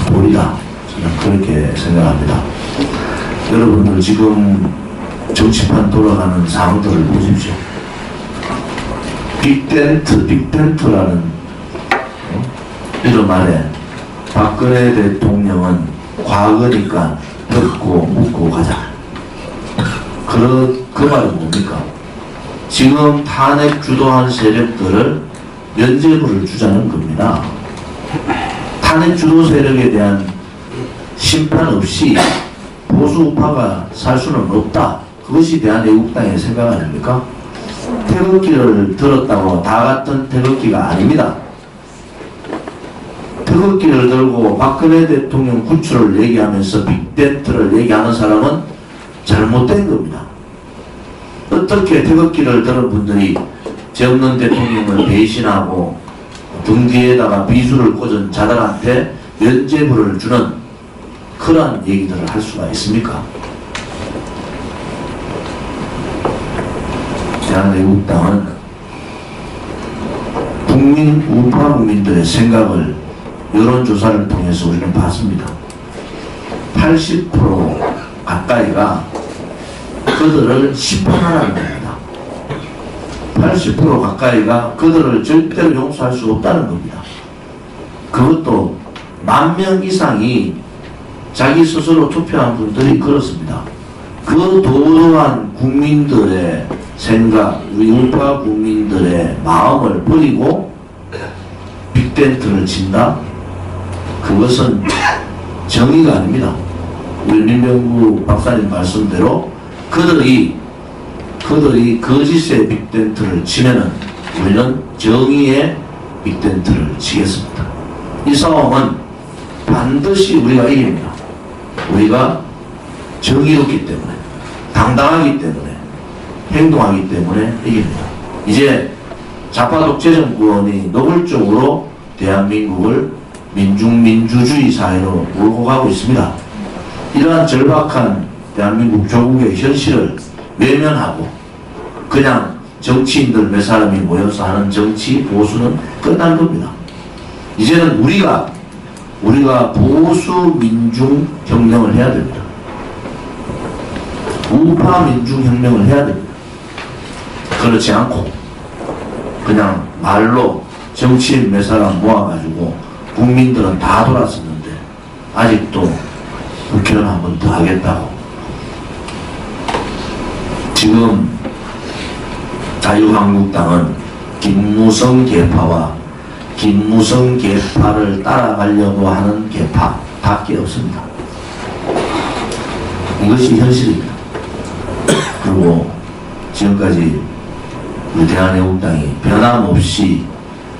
도리다. 저는 그렇게 생각합니다. 여러분들 지금 정치판 돌아가는 상황들을 보십시오. 빅텐트라는 이름 아래 박근혜 대통령은 과거니까 덮고 묻고 가자. 그 말은 뭡니까? 지금 탄핵 주도한 세력들을 면죄부를 주자는 겁니다. 탄핵 주도 세력에 대한 심판 없이 보수 우파가 살 수는 없다. 그것이 대한애국당의 생각 아닙니까? 태극기를 들었다고 다 같은 태극기가 아닙니다. 태극기를 들고 박근혜 대통령 구출을 얘기하면서 빅텐트를 얘기하는 사람은 잘못된 겁니다. 어떻게 태극기를 들은 분들이 죄 없는 대통령을 배신하고 등 뒤에다가 비수를 꽂은 자들한테 면죄부를 주는 그러한 얘기들을 할 수가 있습니까? 대한애국당은 우파 국민들의 생각을 여론조사를 통해서 우리는 봤습니다. 80% 가까이가 그들을 심판하라는 겁니다. 80% 가까이가 그들을 절대로 용서할 수 없다는 겁니다. 그것도 10,000명 이상이 자기 스스로 투표한 분들이 그렇습니다. 그 도도한 국민들의 생각, 우리 우파 국민들의 마음을 버리고 빅텐트를 친다? 그것은 정의가 아닙니다. 우리 민병구 박사님 말씀대로 그들이 거짓의 빅텐트를 치면은 우리는 정의의 빅텐트를 치겠습니다. 이 싸움은 반드시 우리가 이깁니다. 우리가 정의롭기 때문에, 당당하기 때문에, 행동하기 때문에 이깁니다. 이제 좌파 독재 정권이 노골적으로 대한민국을 민중민주주의 사회로 몰고 가고 있습니다. 이러한 절박한 대한민국 조국의 현실을 외면하고 그냥 정치인들 몇 사람이 모여서 하는 정치 보수는 끝난 겁니다. 이제는 우리가 보수 민중 혁명을 해야 됩니다. 우파 민중 혁명을 해야 됩니다. 그렇지 않고 그냥 말로 정치인 몇 사람 모아가지고 국민들은 다 돌았었는데 아직도 국회의원 한 번 더 하겠다고. 지금 자유한국당은 김무성 계파와 김무성 계파를 따라가려고 하는 계파밖에 없습니다. 이것이 현실입니다. 그리고 지금까지 우리 대한애국당이 변함없이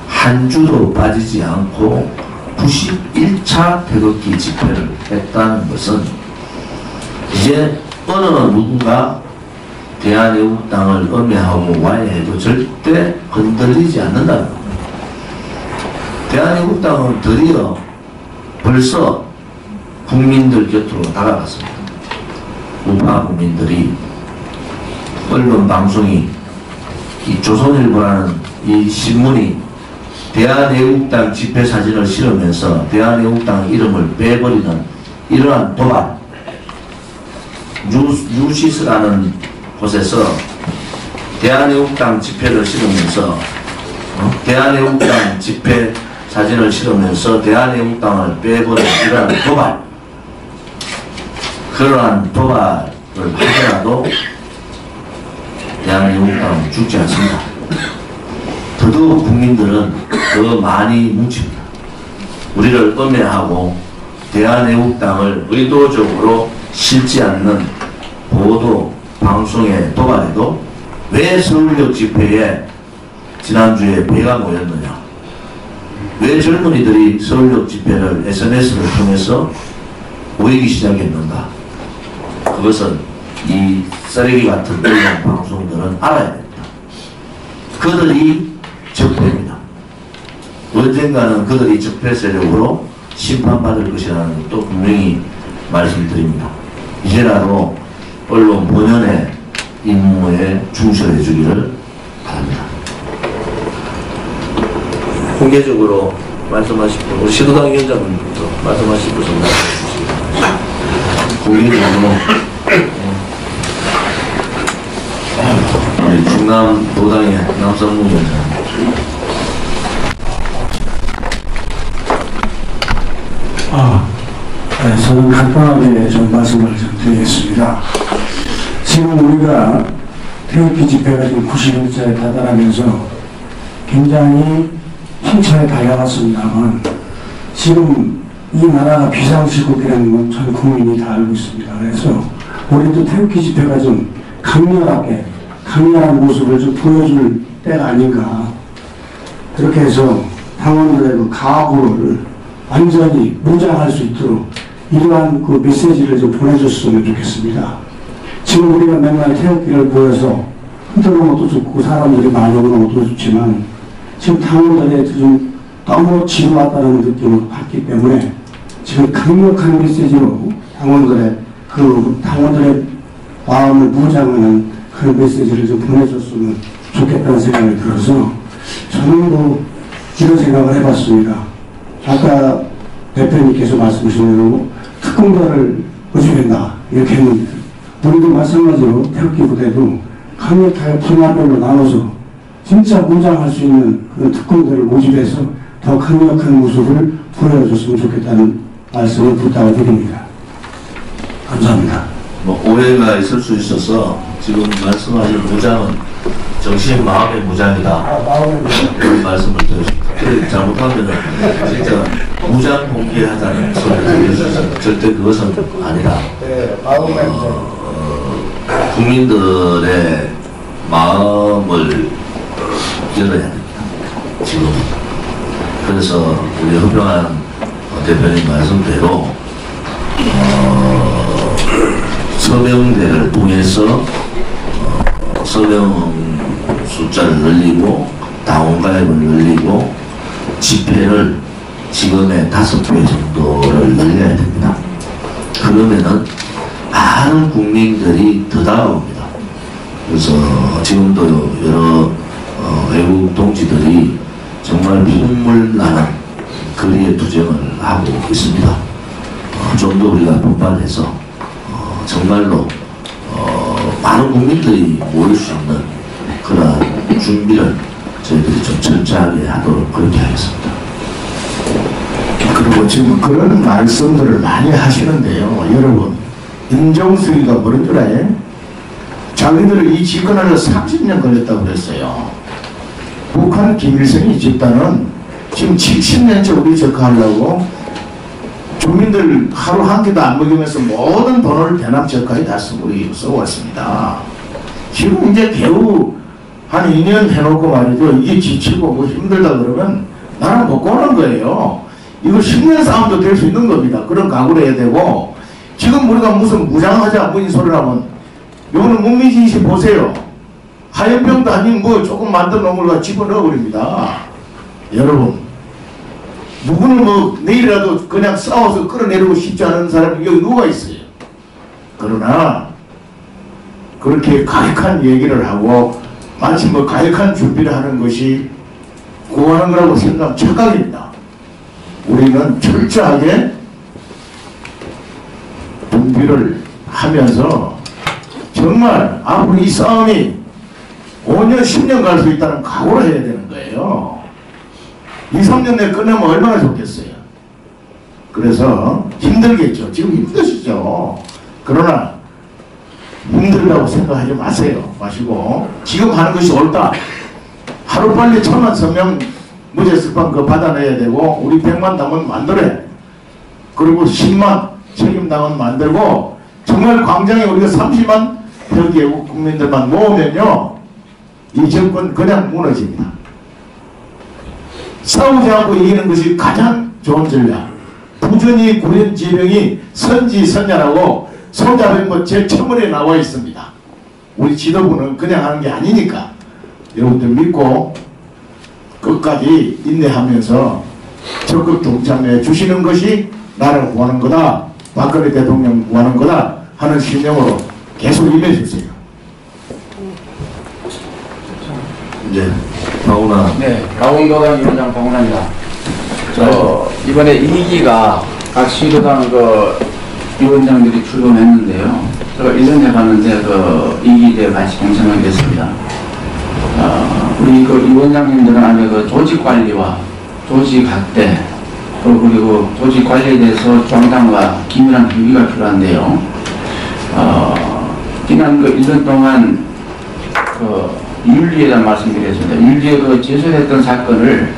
한 주도 빠지지 않고 91차 태극기 집회를 했다는 것은 이제 어느 누군가 대한애국당을 음해하고 와해해도 절대 흔들리지 않는다는 겁니다. 대한애국당은 드디어 벌써 국민들 곁으로 다가갔습니다. 우파 국민들이 언론 방송이 이 조선일보라는 이 신문이 대한애국당 집회 사진을 실으면서 대한애국당 이름을 빼버리는 이러한 도발, 뉴시스라는 곳에서 대한애국당 집회를 실으면서 대한애국당 집회 사진을 실으면서 대한애국당을 빼버리는 이러한 도발, 그러한 도발을 하더라도 대한애국당은 죽지 않습니다. 더더욱 국민들은 더 많이 뭉칩니다. 우리를 음해하고 대한애국당을 의도적으로 실지 않는 보도, 방송에 도발해도 왜 서울역 집회에 지난주에 배가 모였느냐? 왜 젊은이들이 서울역 집회를 SNS를 통해서 모이기 시작했는가? 그것은 이 쓰레기 같은 언론 방송들은 알아야 됩니다. 그들이 적폐입니다. 언젠가는 그들이 적폐 세력으로 심판받을 것이라는 것도 분명히 말씀드립니다. 이제라도 언론 본연의 임무에 충실해 주기를 바랍니다. 공개적으로 말씀하실 분, 우리 시도당 위원장님부터 말씀하실 분 좀 말씀해 주시기 바랍니다. 공개적으로 우리 충남 도당의 남성무 위원장. 네, 저는 간단하게 좀 말씀을 좀 드리겠습니다. 지금 우리가 태극기 집회가 지금 90일째에 다다르면서 굉장히 힘차게 달려갔습니다만 지금 이 나라가 비상시국이라는 건 전 국민이 다 알고 있습니다. 그래서 우리도 태극기 집회가 좀 강렬한 모습을 좀 보여줄 때가 아닌가. 그렇게 해서 당원들의 그 각오를 완전히 무장할 수 있도록 이러한 그 메시지를 좀 보내줬으면 좋겠습니다. 지금 우리가 맨날 태극기를 보여서 흔들는 것도 좋고 사람들이 많이 오는 것도 좋지만 지금 당원들의 좀 너무 지루하다는 느낌을 받기 때문에 지금 강력한 메시지로 당원들의 마음을 무장하는 그런 메시지를 좀 보내줬으면 좋겠다는 생각이 들어서 저는 뭐 이런 생각을 해봤습니다. 아까 대표님께서 말씀하신 대로 특공대를 모집한다 이렇게 했는데 우리도 마찬가지로 태극기 부대도 강력하게 분야별로 나눠서 진짜 무장할 수 있는 그런 특공대를 모집해서 더 강력한 모습을 보여줬으면 좋겠다는 말씀을 부탁을 드립니다. 감사합니다. 뭐 오해가 있을 수 있어서 지금 말씀하신 무장은 정신 마음의 무장이다. 이런 말씀을 드렸습니다. 그래 잘못하면 진짜 무장 공개하자는 소리를 들려주셔서 절대 그것은 아니다. 국민들의 마음을 열어야 됩니다. 지금. 그래서 우리 허병한 대표님 말씀대로 서명대를 통해서 서명 숫자를 늘리고 당원가입을 늘리고 집회를 지금의 5배 정도를 늘려야 됩니다. 그러면은 많은 국민들이 더 다가옵니다. 그래서 지금도 여러 외국 동지들이 정말 눈물 나는 거리에 투쟁을 하고 있습니다. 좀 더 우리가 분발해서 정말로 많은 국민들이 모일 수 있는 그런 준비를 저희들이 좀 철저하게 하도록 그렇게 하겠습니다. 그리고 지금 그런 말씀들을 많이 하시는데요. 여러분, 임종석이가 뭐는 줄 알아요? 자기들을 이 집권하려 30년 걸렸다고 그랬어요. 북한 김일성이 집단은 지금 70년째 우리 적하려고 주민들 하루 한 끼도 안 먹이면서 모든 돈을 대남 적까지 다 써왔습니다. 지금 이제 겨우 한 2년 해놓고 말이죠. 이게 지치고 뭐 힘들다 그러면 나는 못 고는 거예요. 이거 10년 싸움도 될 수 있는 겁니다. 그런 각오를 해야 되고 지금 우리가 무슨 무장하자 뭐 이 소리를 하면 요거는 문민진씨 보세요. 하얀병도 아닌 뭐 조금 만든 놈을 집어넣어 버립니다. 여러분, 누구는 뭐 내일이라도 그냥 싸워서 끌어내리고 싶지 않은 사람이 여기 누가 있어요. 그러나 그렇게 가혹한 얘기를 하고 마치 뭐 가혹한 준비를 하는 것이 구하는 거라고 생각하면 착각입니다. 우리는 철저하게 준비를 하면서 정말 앞으로 이 싸움이 5년, 10년 갈 수 있다는 각오를 해야 되는 거예요. 2, 3년 내에 끝내면 얼마나 좋겠어요. 그래서 힘들겠죠. 지금 힘드시죠. 그러나 힘들다고 생각하지 마시고 지금 하는 것이 옳다. 하루빨리 1000만 서명 무죄습관 그거 받아내야 되고 우리 100만 당원 만들어야 돼. 그리고 10만 책임당원 만들고 정말 광장에 우리가 30만 벽의 국민들만 모으면요 이 정권 그냥 무너집니다. 싸우지 않고 이기는 것이 가장 좋은 전략. 부전이 구현지명이 선지선야라고 소자병법 제1에 나와 있습니다. 우리 지도부는 그냥 하는 게 아니니까 여러분들 믿고 끝까지 인내하면서 적극 동참해 주시는 것이 나를 구하는 거다, 박근혜 대통령 구하는 거다 하는 신념으로 계속 임해주세요. 이제 나오나 네, 강원도당 위원장 박원합니다. 이번에 2기가 각 시도당 위원장들이 출범했는데요. 제가 1년 해봤는데 2기에 같이 동참하겠습니다. 우리 위원장님들은 아주 조직 관리와 조직 확대 그리고 조직 관리에 대해서 중앙당과 긴밀한 협의가 필요한데요. 지난 1년 동안 윤리에 대한 말씀드리겠습니다. 윤리에 제소했던 사건을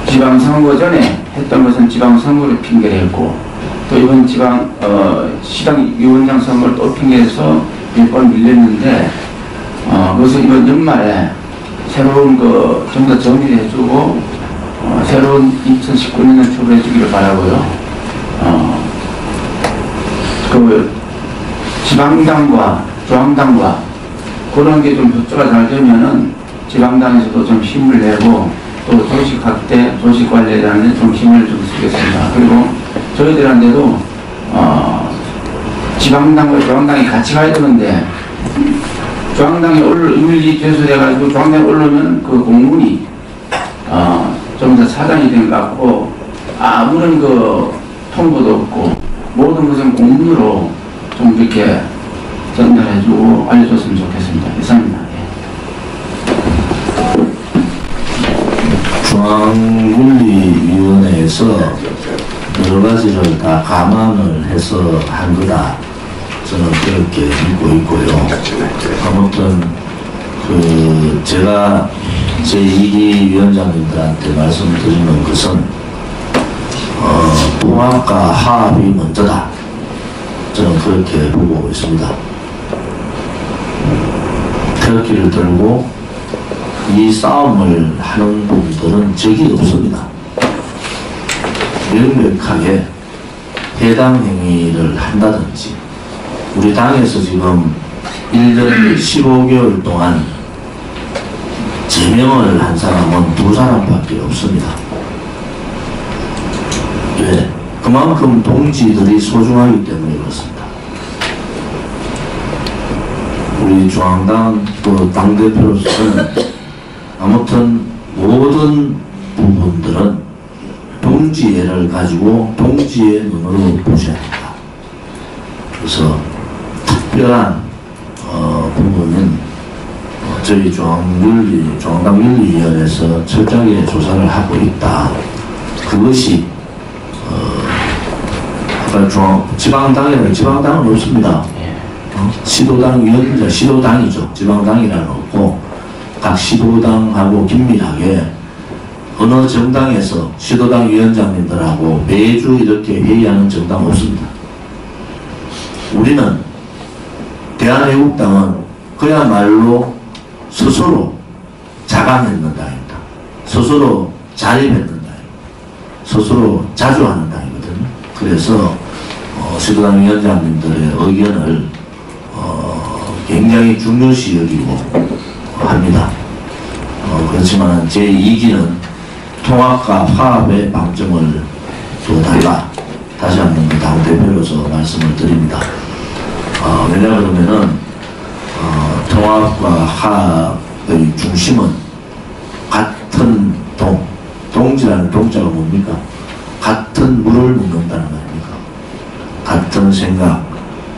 지방선거 전에 했던 것은 지방선거를 핑계를 했고, 또 이번 시당 위원장 선거를 또 핑계해서 몇 번 밀렸는데, 그래서 이번 연말에 새로운 좀 더 정리를 해주고, 새로운 2019년을 출발해 주기를 바라고요. 지방당과 중앙당과 그런 게 좀 협조가 잘 되면은 지방당에서도 좀 힘을 내고 또 조직 확대, 조직 관리에 대한 좀 힘을 좀 쓰겠습니다. 그리고 저희들한테도 지방당과 중앙당이 같이 가야 되는데 중앙당에 윤리 제소돼가지고 중앙당에 올라오면 그 공문이 좀 더 사단이 된 것 같고 아무런 통보도 없고 모든 것은 공문으로 좀 이렇게 전달해주고 알려줬으면 좋겠습니다. 이상입니다. 중앙윤리위원회에서 여러 가지를 다 감안을 해서 한 거다. 저는 그렇게 믿고 있고요. 아무튼 제가 제2기 위원장님들한테 말씀드리는 것은 통합과 화합이 먼저다. 저는 그렇게 보고 있습니다. 태극기를 들고 이 싸움을 하는 분들은 적이 없습니다. 명백하게 해당 행위를 한다든지 우리 당에서 지금 1년 15개월 동안 제명을 한 사람은 2사람밖에 없습니다. 왜? 그만큼 동지들이 소중하기 때문에 그렇습니다. 우리 중앙당 당대표로서는 아무튼 모든 부분들은 동지애를 가지고 동지의 눈으로 보셔야 합니다. 그래서 특별한 부분은 저희 중앙당윤리위원회에서 철저하게 조사를 하고 있다. 그것이 지방당에는 없습니다. 시도당 위원장, 시도당이죠. 지방당이라는 없고 각 시도당하고 긴밀하게 어느 정당에서 시도당 위원장님들하고 매주 이렇게 회의하는 정당 없습니다. 우리는 대한애국당은 그야말로 스스로 자강했는 당입니다. 스스로 자립했는 당입니다. 스스로 자주하는 당이거든요. 그래서 시도당 위원장님들의 의견을 굉장히 중요시 여기고 합니다. 그렇지만 제2기는 통합과 화합의 방점을 둬달라. 다시 한번 당대표로서 말씀을 드립니다. 왜냐 그러면은 통합과 화합의 중심은 같은 동지라는 동자가 뭡니까? 같은 물을 묻는다는 거 아닙니까? 같은 생각,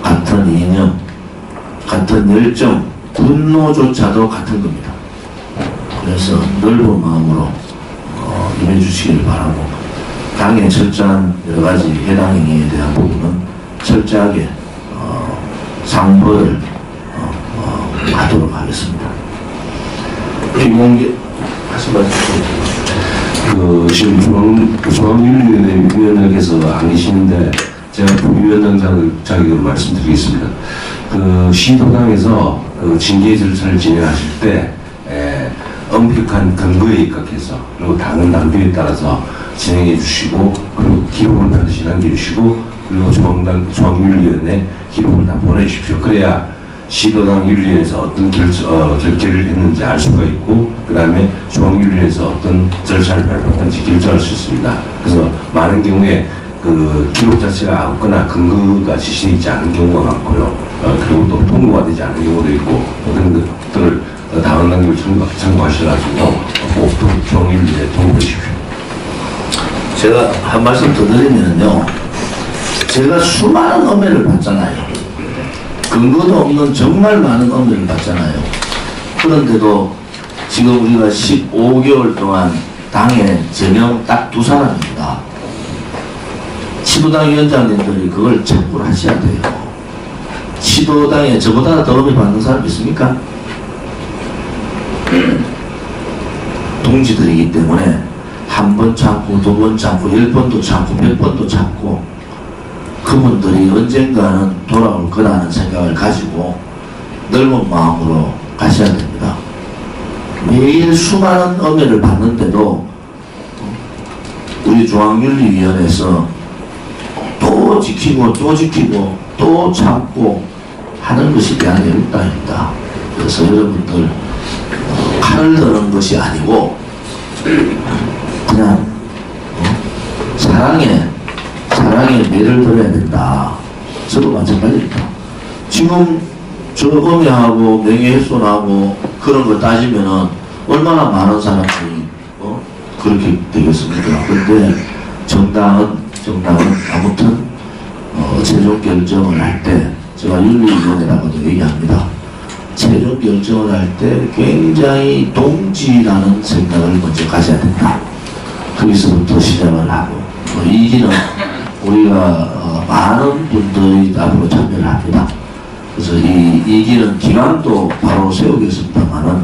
같은 이념, 같은 열정, 분노조차도 같은 겁니다. 그래서 넓은 마음으로 임해주시길 바라고 당의 철저한 여러가지 해당 행위에 대한 부분은 철저하게 상벌을 하도록 하겠습니다. 비공개 말씀하십시오. 지금 중앙윤리위원회께서 안 계시는데 제가 부위원장 자격으로 말씀드리겠습니다. 시도당에서 징계 절차를 진행하실 때 엄격한 근거에 입각해서 그리고 당은 당규에 따라서 진행해 주시고 그리고 기록을 반드시 남겨주시고 그리고 중앙윤리위원회 기록을 다 보내주십시오. 그래야 시도당 윤리위에서 어떤 결계를 했는지 알 수가 있고 그 그 다음에 중앙윤리에서 어떤 절차를 밟았든지 결정할 수 있습니다. 그래서 많은 경우에 그 기록 자체가 없거나 근거가 지시되어 있지 않은 경우가 많고요. 그리고 또 통보가 되지 않은 경우도 있고, 그런 것들을 다음 단계를 참고하셔가지고 꼭 중앙윤리에 통보해 주십시오. 제가 한 말씀 더 드리면요. 제가 수많은 엄해를 봤잖아요. 근거도 없는 정말 많은 엄해를 봤잖아요. 그런데도 지금 우리가 15개월 동안 당에 제명 딱 2사람입니다. 치도당 위원장님들이 그걸 체크를 하셔야 돼요. 치도당에 저보다 더 엄해 받는 사람 있습니까? 동지들이기 때문에 한 번 참고 2번 참고 10번도 참고 100번도 참고 그분들이 언젠가는 돌아올 거라는 생각을 가지고 넓은 마음으로 가셔야 됩니다. 매일 수많은 엄해를 받는데도 우리 중앙윤리위원회에서 또 지키고 또 지키고 또 참고 하는 것이 대한애국당입니다. 그래서 여러분들 칼을 드는 것이 아니고 그냥 사랑에 매를 들어야 된다. 저도 마찬가지입니다. 지금 저 엄해하고 명예훼손하고 그런 거 따지면은 얼마나 많은 사람들이 그렇게 되겠습니까? 근데 정당은 아무튼 최종 결정을 할 때 제가 윤리위원회라고도 얘기합니다. 최종 결정을 할 때 굉장히 동지라는 생각을 먼저 가져야 된다. 거기서부터 시작을 하고 이 길은 우리가 많은 분들이 앞으로 참여를 합니다. 그래서 이 길은 기간도 바로 세우겠습니다만은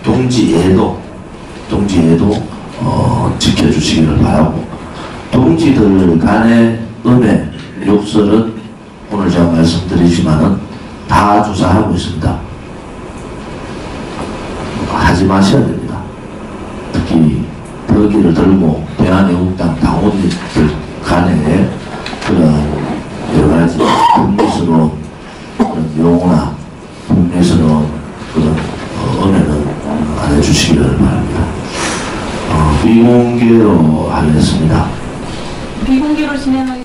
동지에도 지켜주시기를 바라고, 동지들 간의 음해 욕설은 오늘 제가 말씀드리지만은 다 조사하고 있습니다. 하지 마셔야 됩니다. 특히 덕기를 들고 대한애국당 당원들 간에 그런 여러가지 분리스러운 그런 용어나 분리스러운 그런 은혜는 안 해주시기를 바랍니다. 비공개로 하겠습니다. 비공개로 진행하겠습니다.